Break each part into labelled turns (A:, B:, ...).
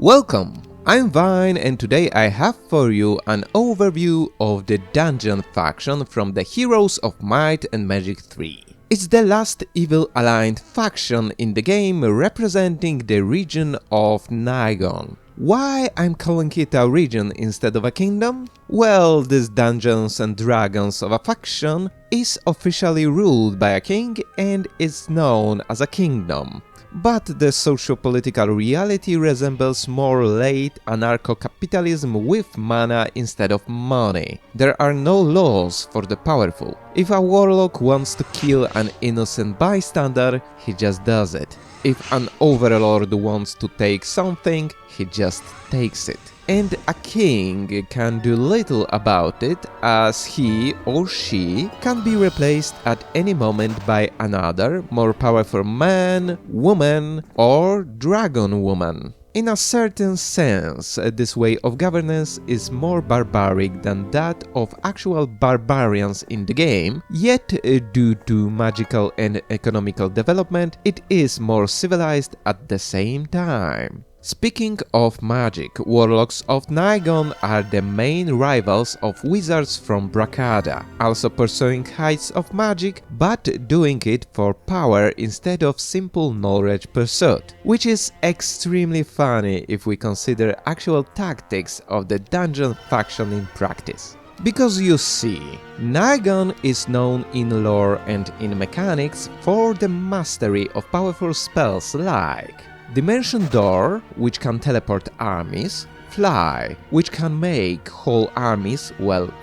A: Welcome! I'm Vine and today I have for you an overview of the Dungeon faction from the Heroes of Might and Magic 3. It's the last evil aligned faction in the game representing the region of Nigon. Why I'm calling it a region instead of a kingdom? Well, this Dungeons and Dragons of a faction is officially ruled by a king and is known as a kingdom. But the socio-political reality resembles more late anarcho-capitalism with mana instead of money. There are no laws for the powerful. If a warlock wants to kill an innocent bystander, he just does it. If an overlord wants to take something, he just takes it. And a king can do little about it, as he or she can be replaced at any moment by another, more powerful man, woman, or dragon woman. In a certain sense, this way of governance is more barbaric than that of actual barbarians in the game, yet due to magical and economical development, it is more civilized at the same time. Speaking of magic, warlocks of Nigon are the main rivals of wizards from Bracada, also pursuing heights of magic, but doing it for power instead of simple knowledge pursuit, which is extremely funny if we consider actual tactics of the dungeon faction in practice. Because you see, Nigon is known in lore and in mechanics for the mastery of powerful spells like Dimension Door, which can teleport armies, Fly, which can make whole armies,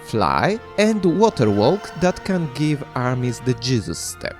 A: fly, and Water Walk that can give armies the Jesus step.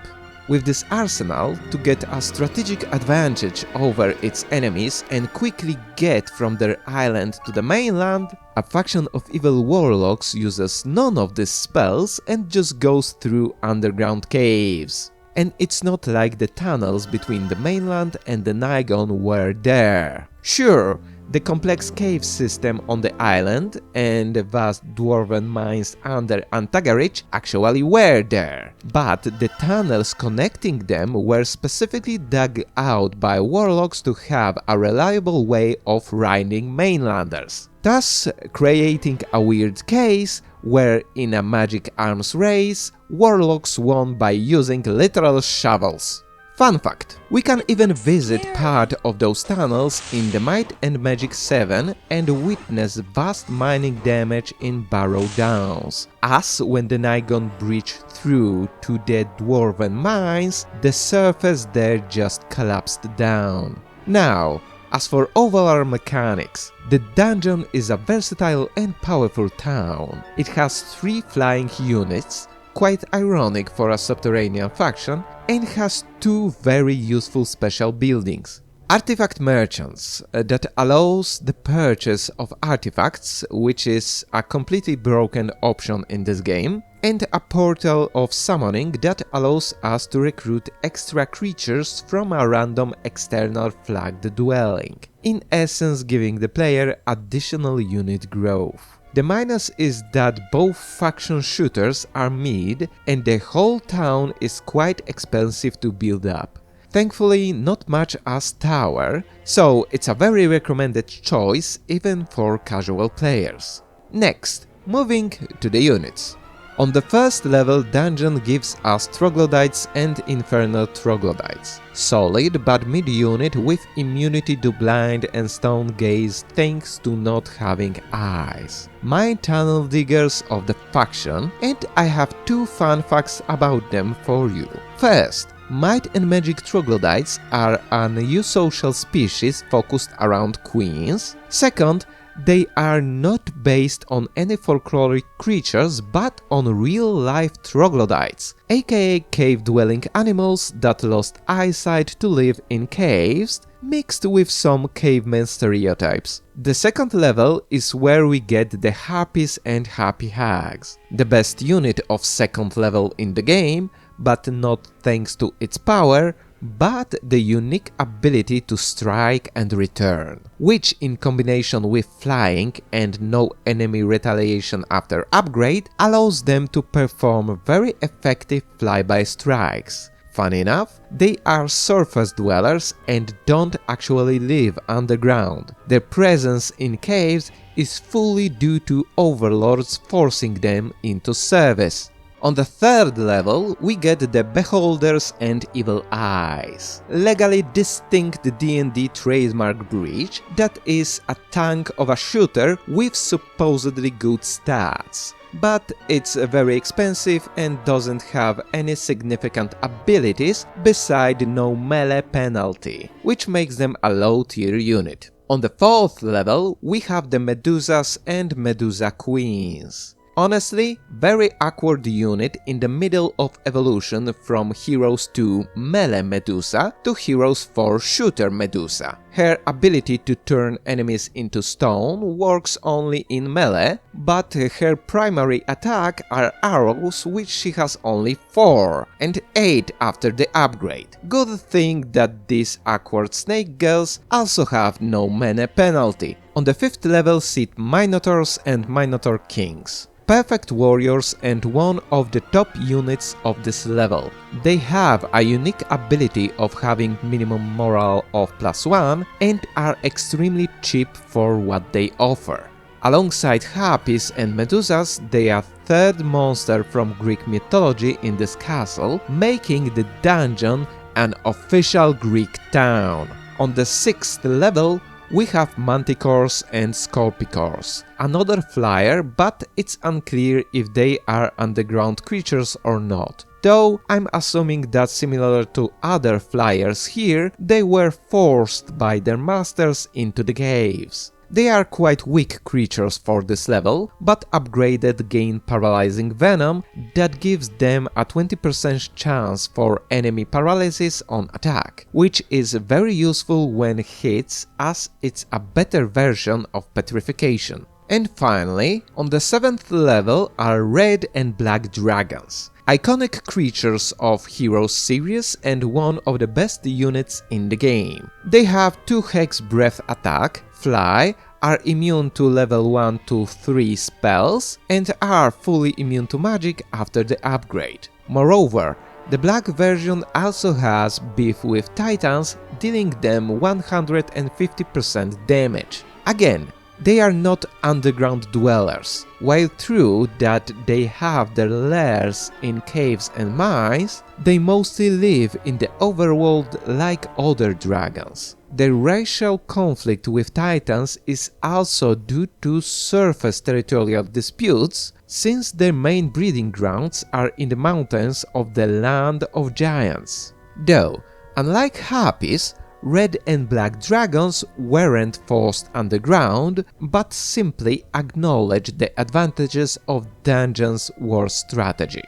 A: With this arsenal, to get a strategic advantage over its enemies and quickly get from their island to the mainland, a faction of evil warlocks uses none of these spells and just goes through underground caves. And it's not like the tunnels between the mainland and the Nigon were there. Sure, the complex cave system on the island and the vast dwarven mines under Antagarich actually were there, but the tunnels connecting them were specifically dug out by warlocks to have a reliable way of riding mainlanders, thus creating a weird case where in a magic arms race, warlocks won by using literal shovels. Fun fact, we can even visit part of those tunnels in the Might and Magic 7 and witness vast mining damage in Barrow Downs, as when the Nigon breached through to the dwarven mines, the surface there just collapsed down. Now, as for overall mechanics, the dungeon is a versatile and powerful town. It has 3 flying units, quite ironic for a subterranean faction, and has 2 very useful special buildings. Artifact merchants that allows the purchase of artifacts, which is a completely broken option in this game, and a portal of summoning that allows us to recruit extra creatures from a random external flagged dwelling, in essence giving the player additional unit growth. The minus is that both faction shooters are mid and the whole town is quite expensive to build up. Thankfully not much as tower, so it's a very recommended choice even for casual players. Next, moving to the units. On the first level, dungeon gives us troglodytes and infernal troglodytes. Solid but mid unit with immunity to blind and stone gaze thanks to not having eyes. My tunnel diggers of the faction, and I have 2 fun facts about them for you. First, Might and Magic troglodytes are a new social species focused around queens. Second, they are not based on any folkloric creatures but on real-life troglodytes, aka cave-dwelling animals that lost eyesight to live in caves, mixed with some caveman stereotypes. The second level is where we get the harpies and happy hags, the best unit of second level in the game, but not thanks to its power, but the unique ability to strike and return, which in combination with flying and no enemy retaliation after upgrade allows them to perform very effective flyby strikes. Funny enough, they are surface dwellers and don't actually live underground. Their presence in caves is fully due to overlords forcing them into service. On the third level, we get the Beholders and Evil Eyes, legally distinct D&D trademark breach that is a tank of a shooter with supposedly good stats. But it's very expensive and doesn't have any significant abilities beside no melee penalty, which makes them a low tier unit. On the fourth level, we have the Medusas and Medusa Queens. Honestly, very awkward unit in the middle of evolution from Heroes 2 Melee Medusa to Heroes 4 Shooter Medusa. Her ability to turn enemies into stone works only in melee, but her primary attack are arrows, which she has only 4 and 8 after the upgrade. Good thing that these awkward snake girls also have no mana penalty. On the 5th level sit Minotaurs and Minotaur Kings. Perfect warriors and one of the top units of this level. They have a unique ability of having minimum morale of +1 and are extremely cheap for what they offer. Alongside Harpies and Medusas, they are third monster from Greek mythology in this castle, making the dungeon an official Greek town. On the 6th level, we have Manticores and Scorpicores, another flyer, but it's unclear if they are underground creatures or not. Though I'm assuming that similar to other flyers here, they were forced by their masters into the caves. They are quite weak creatures for this level, but upgraded gain paralyzing venom that gives them a 20% chance for enemy paralysis on attack, which is very useful when hits as it's a better version of petrification. And finally, on the 7th level are red and black dragons. Iconic creatures of Heroes series and one of the best units in the game. They have 2 Hex Breath attack, fly, are immune to level 1 to 3 spells, and are fully immune to magic after the upgrade. Moreover, the black version also has beef with Titans, dealing them 150% damage. Again, they are not underground dwellers. While true that they have their lairs in caves and mines, they mostly live in the overworld like other dragons. Their racial conflict with Titans is also due to surface territorial disputes, since their main breeding grounds are in the mountains of the Land of Giants. Though, unlike Harpies, red and black dragons weren't forced underground, but simply acknowledged the advantages of Dungeons war strategy.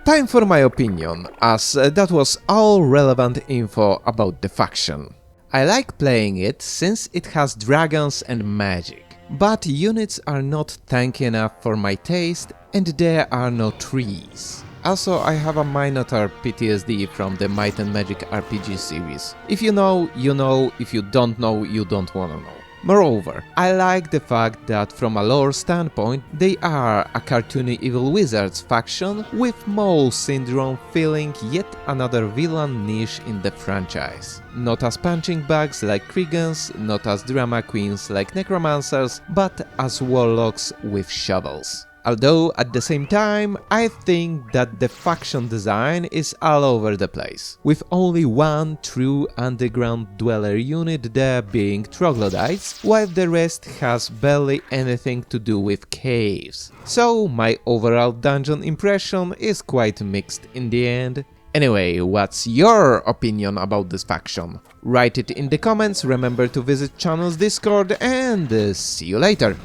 A: Time for my opinion, as that was all relevant info about the faction. I like playing it since it has dragons and magic, but units are not tanky enough for my taste and there are no trees. Also, I have a Minotaur PTSD from the Might and Magic RPG series. If you know, you know, if you don't know, you don't wanna know. Moreover, I like the fact that from a lore standpoint, they are a cartoony evil wizards faction with Mole Syndrome filling yet another villain niche in the franchise. Not as punching bags like Kriegans, not as drama queens like necromancers, but as warlocks with shovels. Although at the same time, I think that the faction design is all over the place, with only one true underground dweller unit there being troglodytes, while the rest has barely anything to do with caves. So my overall dungeon impression is quite mixed in the end. Anyway, what's your opinion about this faction? Write it in the comments, remember to visit channel's Discord, and see you later!